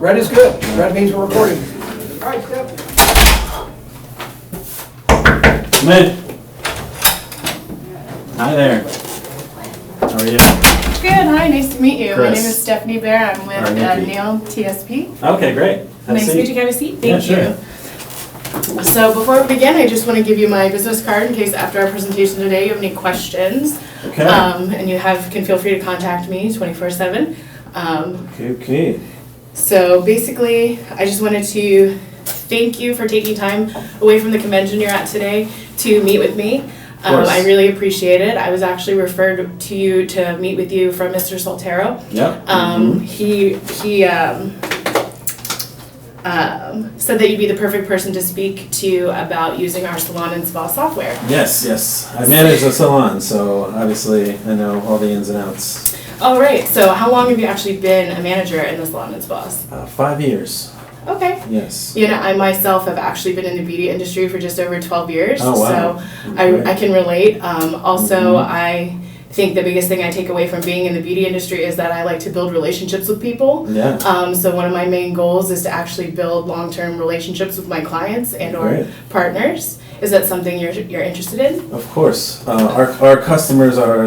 Red is good. Red means we're recording. All right, step. Come in. Hi there. How are you? Good, hi, nice to meet you. Chris. My name is Stephanie Bair. I'm with Neil TSP. Okay, great. Nice to meet you. Have a seat. Thank Yeah, you. So before we begin, I just want to give you my business card in case after our presentation today you have any questions. Okay. And you can feel free to contact me 24/7. Okay. So basically, I just wanted to thank you for taking time away from the convention you're at today to meet with me. course. I really appreciate it. I was actually referred to you to meet with you from Mr. Soltero. Yep. He said that you'd be the perfect person to speak to about using our salon and spa software. Yes. I manage a salon, so obviously I know all the ins and outs. All right. So how long have you actually been a manager in the salon and spas? 5 years. Okay. Yes. You know, I myself have actually been in the beauty industry for just over 12 years. Oh, wow. So Okay. I can relate. Also, I think the biggest thing I take away from being in the beauty industry is that I like to build relationships with people. Yeah. So one of my main goals is to actually build long-term relationships with my clients and or Great. partners. Is that something you're interested in? Of course. Our customers are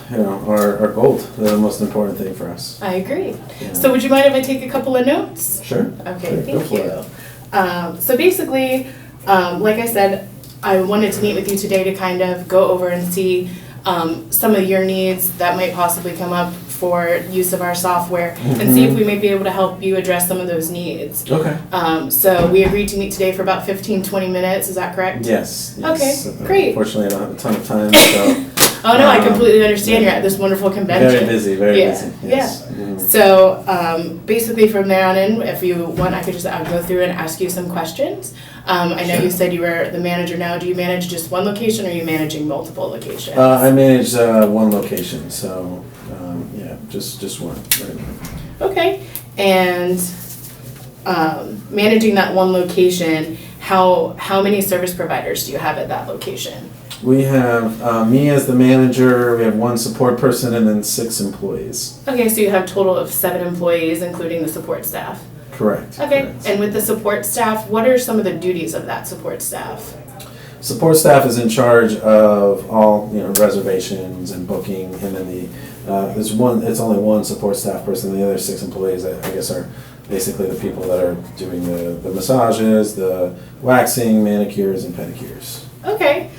our gold. They're the most important thing for us. I agree. Yeah. So would you mind if I take a couple of notes? Sure. Okay, Sure, go thank for you. it. So basically, like I said, I wanted to meet with you today to kind of go over and see some of your needs that might possibly come up for use of our software and see if we may be able to help you address some of those needs. Okay. So we agreed to meet today for about 15-20 minutes, is that correct? Yes. Okay, great. Unfortunately, I don't have a ton of time, so. Oh no, I completely understand. You're at this wonderful convention. Very busy, very Yeah, busy. Yes. yeah. Mhm. So basically from there on in, if you want, I could just go through and ask you some questions. I know you said you were the manager now. Do you manage just one location or are you managing multiple locations? I manage one location, so yeah, just one right now. Okay. And managing that one location, how many service providers do you have at that location? We have me as the manager, we have one support person, and then 6 employees. Okay, so you have a total of 7 employees, including the support staff. Correct. Okay, correct. and with the support staff, what are some of the duties of that support staff? Support staff is in charge of all reservations and booking, and then there's one. It's only one support staff person. The other 6 employees, I guess, are basically the people that are doing the massages, the waxing, manicures, and pedicures. Okay,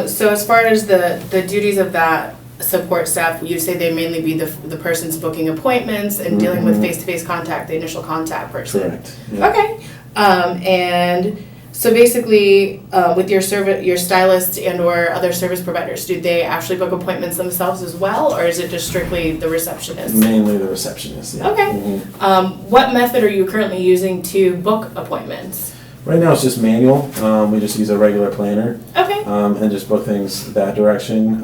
so as far as the duties of that support staff, you say they mainly be the person's booking appointments and dealing with face-to-face contact, the initial contact person. Correct. Yeah. Okay, and so basically, with your stylist and or other service providers, do they actually book appointments themselves as well, or is it just strictly the receptionist? Mainly the receptionist. Yeah. Okay. What method are you currently using to book appointments? Right now it's just manual. We just use a regular planner. Okay. And just book things that direction.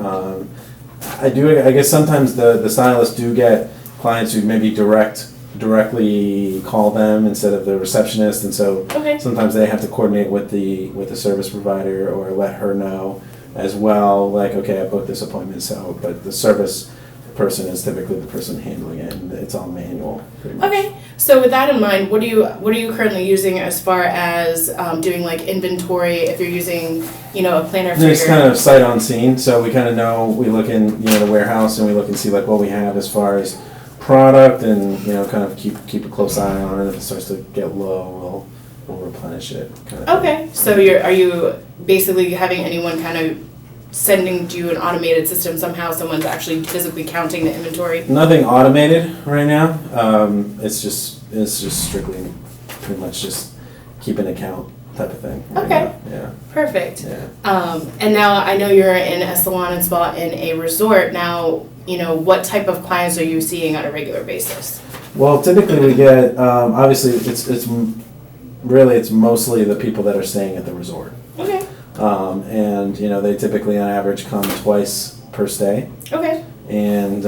I guess sometimes the stylists do get clients who maybe directly call them instead of the receptionist, and so sometimes they have to coordinate with the service provider or let her know as well, like, okay, I booked this appointment, so, but the service person is typically the person handling it, and it's all manual pretty much. Okay, so with that in mind, what are you currently using as far as doing like inventory? If you're using, a planner for It's kind of sight unseen, so we kind of know. We look in, the warehouse, and we look and see like what we have as far as product, and kind of keep a close eye on it. If it starts to get low, we'll replenish it. Kind of Okay, so are you basically having anyone kind of sending you an automated system somehow? Someone's actually physically counting the inventory? Nothing automated right now. It's just strictly pretty much just keep an account type of thing. Right Okay. now. Yeah. Perfect. Yeah. And now I know you're in a salon and spa in a resort. Now, what type of clients are you seeing on a regular basis? Well, typically we get obviously it's mostly the people that are staying at the resort. Okay. And they typically on average come twice per stay. Okay. And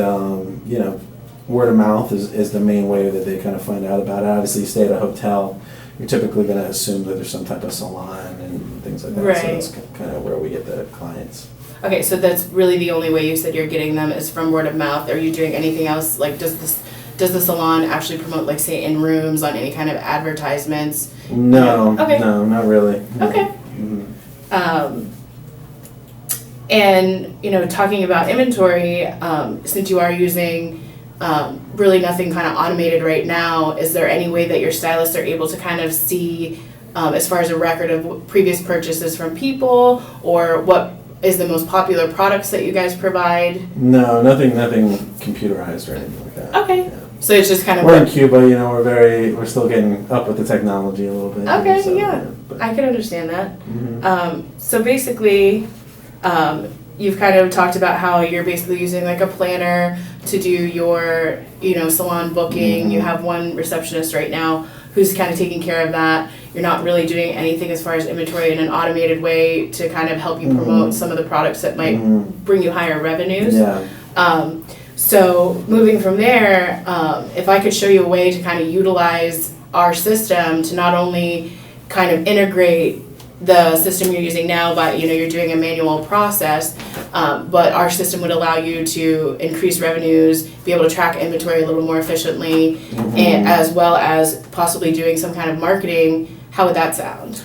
word of mouth is the main way that they kind of find out about it. Obviously, you stay at a hotel, you're typically going to assume that there's some type of salon and things like that. Right. So that's kind of where we get the clients. Okay, so that's really the only way you said you're getting them is from word of mouth. Are you doing anything else? Like, does does the salon actually promote, like, say, in rooms on any kind of advertisements? No, Okay. no, not really. No. Okay. Mhm. And, talking about inventory, since you are using really nothing kind of automated right now, is there any way that your stylists are able to kind of see, as far as a record of previous purchases from people, or what is the most popular products that you guys provide? No, nothing computerized or anything like that. Okay. Yeah. So it's just kind of. We're in Cuba, we're still getting up with the technology a little bit. Okay, so, yeah. but- I can understand that. Mhm. So basically, you've kind of talked about how you're basically using like a planner to do your, salon booking. Mhm. You have one receptionist right now who's kind of taking care of that. You're not really doing anything as far as inventory in an automated way to kind of help you promote some of the products that might bring you higher revenues. Yeah. So moving from there, if I could show you a way to kind of utilize our system to not only kind of integrate the system you're using now, but you're doing a manual process, but our system would allow you to increase revenues, be able to track inventory a little more efficiently, and as well as possibly doing some kind of marketing. How would that sound?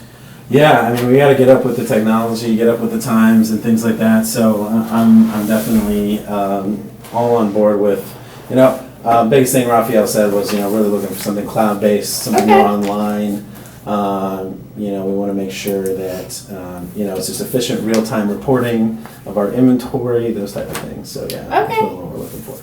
Yeah, I mean, we got to get up with the technology, get up with the times and things like that. So I'm definitely all on board with, biggest thing Raphael said was, really looking for something cloud-based, something more online. We want to make sure that, it's just efficient real-time reporting of our inventory, those type of things. So yeah, that's Okay. what we're looking for.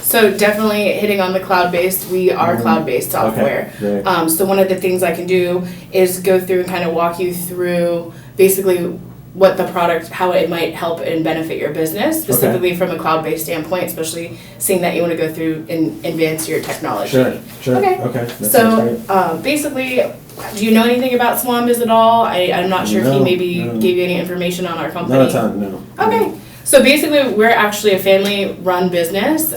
So definitely hitting on the cloud-based. We are cloud-based software. Okay, great. So one of the things I can do is go through and kind of walk you through basically what the product, how it might help and benefit your business, specifically from a cloud-based standpoint, especially seeing that you want to go through and advance your technology. Sure. Okay. That sounds So great. basically, do you know anything about SalonBiz at all? I'm not sure if he No, maybe no. gave you any information on our company. Not a ton, no. Okay. So basically, we're actually a family-run business.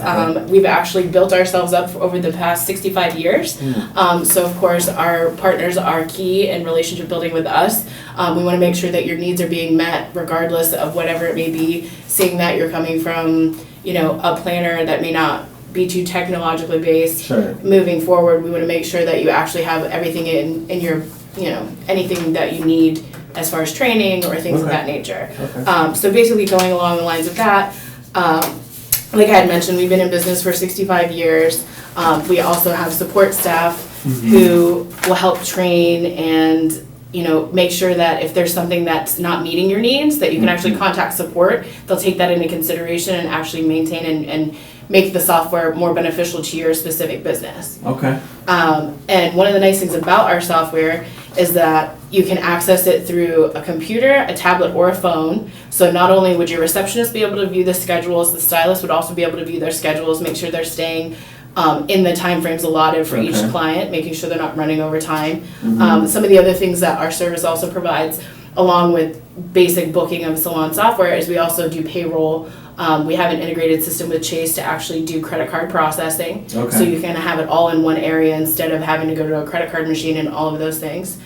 We've actually built ourselves up over the past 65 years. So of course, our partners are key in relationship building with us. We want to make sure that your needs are being met regardless of whatever it may be. Seeing that you're coming from, a planner that may not be too technologically based. Sure. Moving forward, we want to make sure that you actually have everything in your, anything that you need as far as training or things of that nature. Okay. So basically going along the lines of that, like I had mentioned, we've been in business for 65 years. We also have support staff who will help train and make sure that if there's something that's not meeting your needs, that you can actually contact support. They'll take that into consideration and actually maintain and make the software more beneficial to your specific business. Okay. And one of the nice things about our software is that you can access it through a computer, a tablet, or a phone. So not only would your receptionist be able to view the schedules, the stylist would also be able to view their schedules, make sure they're staying in the timeframes allotted for each client, making sure they're not running over time. Some of the other things that our service also provides, along with basic booking of salon software, is we also do payroll. We have an integrated system with Chase to actually do credit card processing. Okay. So you can have it all in one area instead of having to go to a credit card machine and all of those things.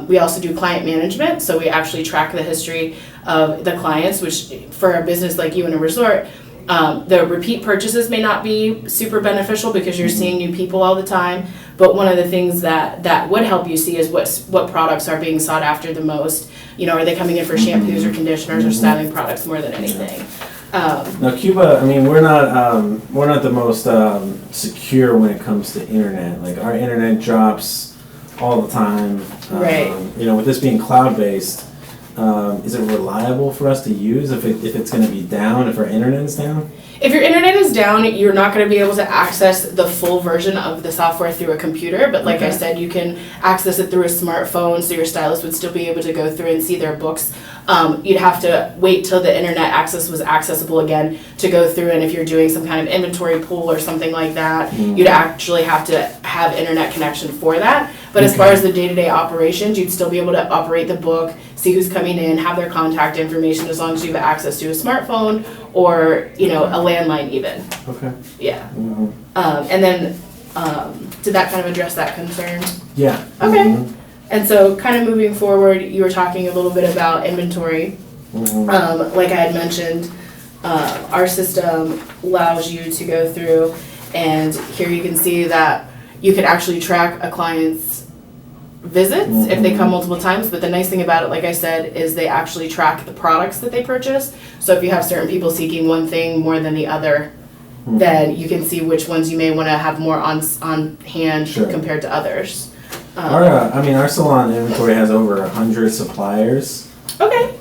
We also do client management, so we actually track the history of the clients, which for a business like you in a resort, the repeat purchases may not be super beneficial because you're seeing new people all the time. But one of the things that would help you see is what products are being sought after the most. Are they coming in for shampoos or conditioners or styling products more than anything? Now Cuba, I mean, we're not the most secure when it comes to internet. Like our internet drops all the time. Right. With this being cloud-based, is it reliable for us to use if it's going to be down, if our internet is down? If your internet is down, you're not going to be able to access the full version of the software through a computer. But like I said, you can access it through a smartphone, so your stylist would still be able to go through and see their books. You'd have to wait till the internet access was accessible again to go through, and if you're doing some kind of inventory pool or something like that, you'd actually have to have internet connection for that. But as far as the day-to-day operations, you'd still be able to operate the book, see who's coming in, have their contact information as long as you have access to a smartphone or, a landline even. Okay. Yeah. And then, did that kind of address that concern? Yeah. Okay. And so kind of moving forward, you were talking a little bit about inventory. Like I had mentioned, our system allows you to go through And here you can see that you could actually track a client's visits if they come multiple times, but the nice thing about it, like I said, is they actually track the products that they purchase. So if you have certain people seeking one thing more than the other, then you can see which ones you may want to have more on hand Sure. compared to others. Our salon inventory has over 100 suppliers. Okay.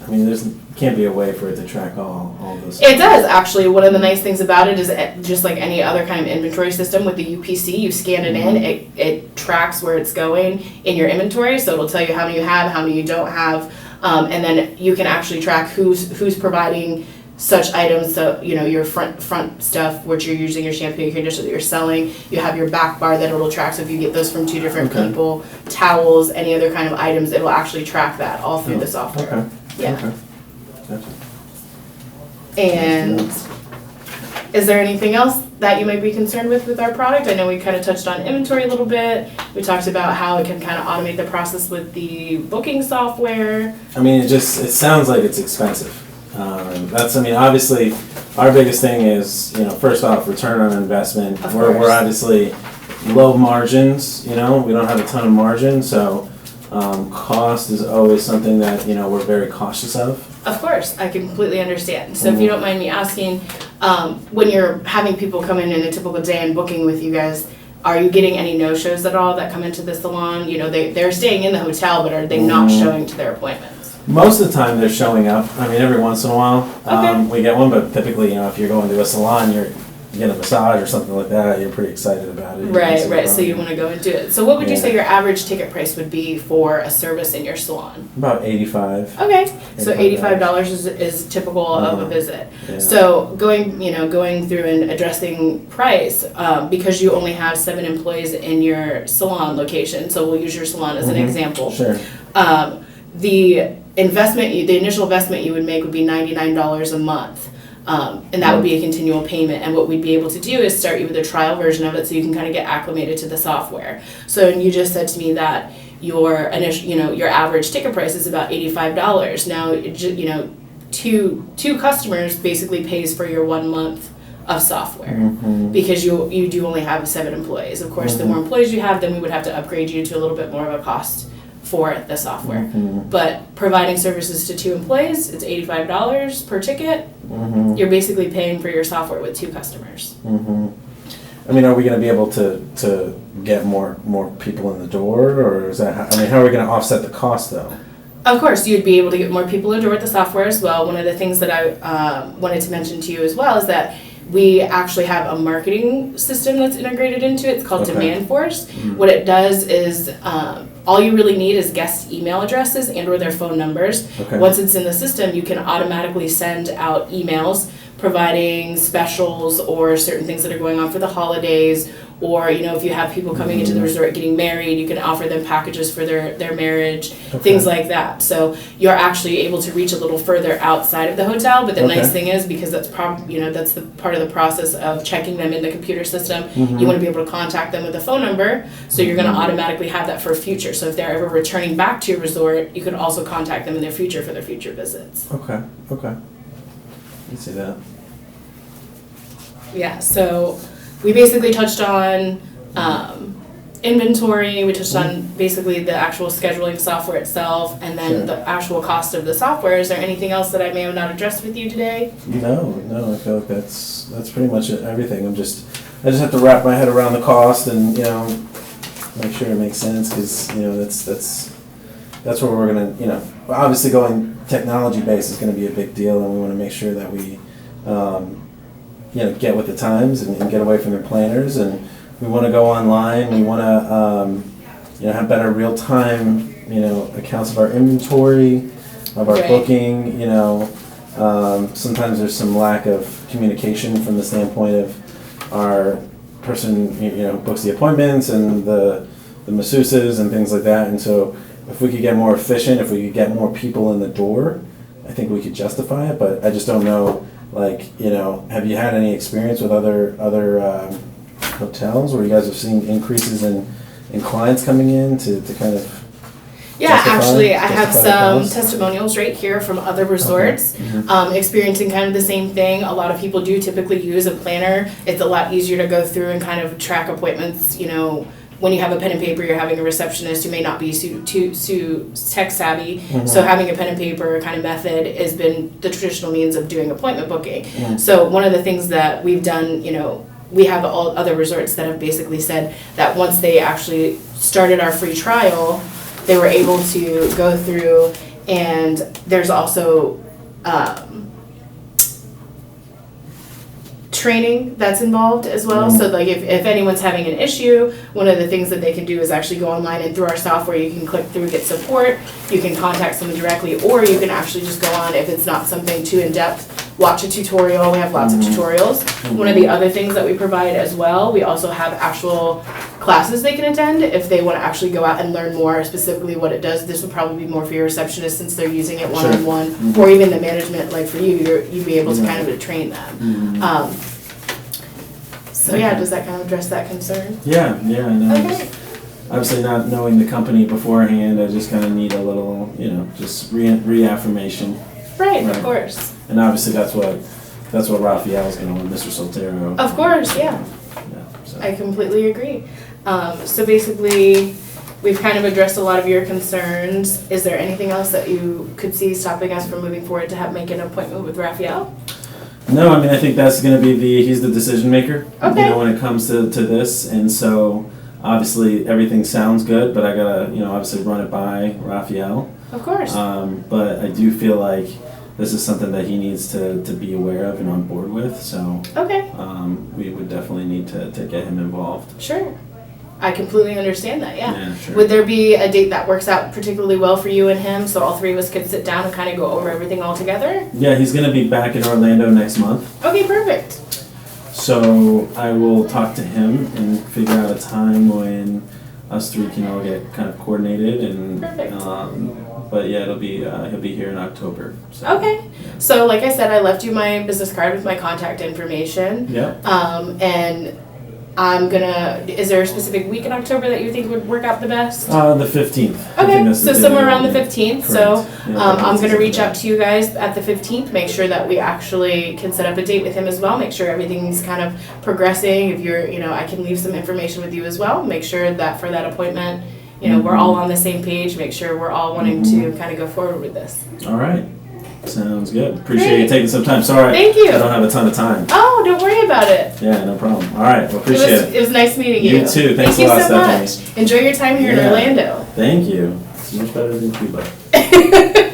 I mean, there's can't be a way for it to track all those. It does, actually. One of the nice things about it is just like any other kind of inventory system with the UPC, you scan it in, it tracks where it's going in your inventory, so it'll tell you how many you have, how many you don't have, and then you can actually track who's providing such items. So, you know, your front stuff, which you're using, your shampoo, your conditioner that you're selling. You have your back bar that it'll track, so if you get those from two different people, towels, any other kind of items, it'll actually track that all through the software. Okay. Yeah. Okay. Gotcha. And is there anything else that you might be concerned with our product? I know we kind of touched on inventory a little bit. We talked about how it can kind of automate the process with the booking software. I mean, it sounds like it's expensive. Obviously, our biggest thing is, first off, return on investment. Of We're course. obviously low margins, we don't have a ton of margin, so cost is always something that, we're very cautious of. Of course, I completely understand. So if you don't mind me asking, when you're having people come in a typical day and booking with you guys, are you getting any no-shows at all that come into the salon? They're staying in the hotel, but are they not showing to their appointments? Most of the time they're showing up. I mean, every once in a while Okay. we get one, but typically, if you're going to a salon, you get a massage or something like that, you're pretty excited about it. Right, so you want to go and do it. So what would you Yeah. say your average ticket price would be for a service in your salon? About 85. Okay, so $85 $85 is typical of a visit. Yeah. So going through and addressing price, because you only have 7 employees in your salon location, so we'll use your salon as an example. Sure. The initial investment you would make would be $99 a month. And that would be a continual payment. And what we'd be able to do is start you with a trial version of it so you can kind of get acclimated to the software. So, and you just said to me that your initial, your average ticket price is about $85. Now, two customers basically pays for your 1 month of software because you do only have 7 employees. Of course, the more employees you have, then we would have to upgrade you to a little bit more of a cost for the software. But providing services to 2 employees, it's $85 per ticket. You're basically paying for your software with 2 customers. I mean, are we going to be able to get more people in the door, or is that? How are we going to offset the cost though? Of course, you'd be able to get more people in the door with the software as well. One of the things that I wanted to mention to you as well is that we actually have a marketing system that's integrated into it. It's called Demand Force. What it does is all you really need is guest email addresses and or their phone numbers. Okay. Once it's in the system, you can automatically send out emails providing specials or certain things that are going on for the holidays, or if you have people coming into the resort getting married, you can offer them packages for their marriage, things like that. So you're actually able to reach a little further outside of the hotel, but the nice thing is, because that's that's the part of the process of checking them in the computer system, you want to be able to contact them with a phone number, so you're going to automatically have that for future. So if they're ever returning back to your resort, you can also contact them in their future for their future visits. Okay. I see that. Yeah, so we basically touched on inventory, we touched on basically the actual scheduling software itself, and then the actual cost of the software. Is there anything else that I may have not addressed with you today? No, I feel like that's pretty much everything. I just have to wrap my head around the cost and, make sure it makes sense, because, that's where we're gonna, obviously going technology based is gonna be a big deal, and we wanna make sure that we, get with the times and get away from their planners, and we want to go online. We want to, have better real time, accounts of our inventory, of our booking. Sometimes there's some lack of communication from the standpoint of our person, who books the appointments and the masseuses and things like that. And so, if we could get more efficient, if we could get more people in the door, I think we could justify it. But I just don't know. Have you had any experience with other hotels where you guys have seen increases in clients coming in to kind of Yeah, Justify- actually, I have justify the some cost? testimonials right here from other resorts, Mhm. experiencing kind of the same thing. A lot of people do typically use a planner. It's a lot easier to go through and kind of track appointments, when you have a pen and paper, you're having a receptionist who may not be too tech savvy. So having a pen and paper kind of method has been the traditional means of doing appointment booking. So one of the things that we've done, we have all other resorts that have basically said that once they actually started our free trial, they were able to go through, and there's also training that's involved as well. So like if anyone's having an issue, one of the things that they can do is actually go online, and through our software you can click through get support, you can contact someone directly, or you can actually just go on if it's not something too in-depth, watch a tutorial. We have lots of tutorials. One of the other things that we provide as well, we also have actual classes they can attend if they want to actually go out and learn more specifically what it does. This would probably be more for your receptionist since they're using it one-on-one, or even the management, like for you'd be able to kind of train them. So yeah, does that kind of address that concern? Yeah, no. Okay. Obviously, not knowing the company beforehand, I just kind of need a little, just reaffirmation. Right, Right. of course. And obviously, that's what Raphael's going to want, Mr. Soltero. Of course, yeah. Yeah, so. I completely agree. So basically, we've kind of addressed a lot of your concerns. Is there anything else that you could see stopping us from moving forward to make an appointment with Raphael? No, I mean, I think that's going to be he's the decision maker, Okay. when it comes to this. And so, obviously, everything sounds good, but I got to, obviously run it by Raphael. Of course. But I do feel like this is something that he needs to be aware of and on board with. So, Okay, we would definitely need to get him involved. sure. I completely understand that, yeah. Yeah, sure. Would there be a date that works out particularly well for you and him, so all three of us could sit down and kind of go over everything all together? Yeah, he's going to be back in Orlando next month. Okay, perfect. So I will talk to him and figure out a time when us three can all get kind of coordinated and. Perfect. But yeah, he'll be here in October. So. Okay. So like I said, I left you my business card with my contact information. Yep. And is there a specific week in October that you think would work out the best? The 15th. Okay, so somewhere around the 15th. So Yeah, I'm going to that's reach out to you guys at the 15th, make sure that we actually can set up a date with him as well, make sure everything's kind of progressing. If you're, I can leave some information with you as well, make sure that for that appointment, we're all on the same page, make sure we're all wanting to kind of go forward with this. All right. Sounds good. Appreciate Great. you taking some time. Sorry, Thank you. I don't have a ton of time. Oh, don't worry about it. Yeah, no problem. All right, well, appreciate it. It was nice meeting you. You too. Thanks Thank a lot, you so Stephanie. much. Enjoy your time here in Yeah. Orlando. Thank you. It's much better than Cuba.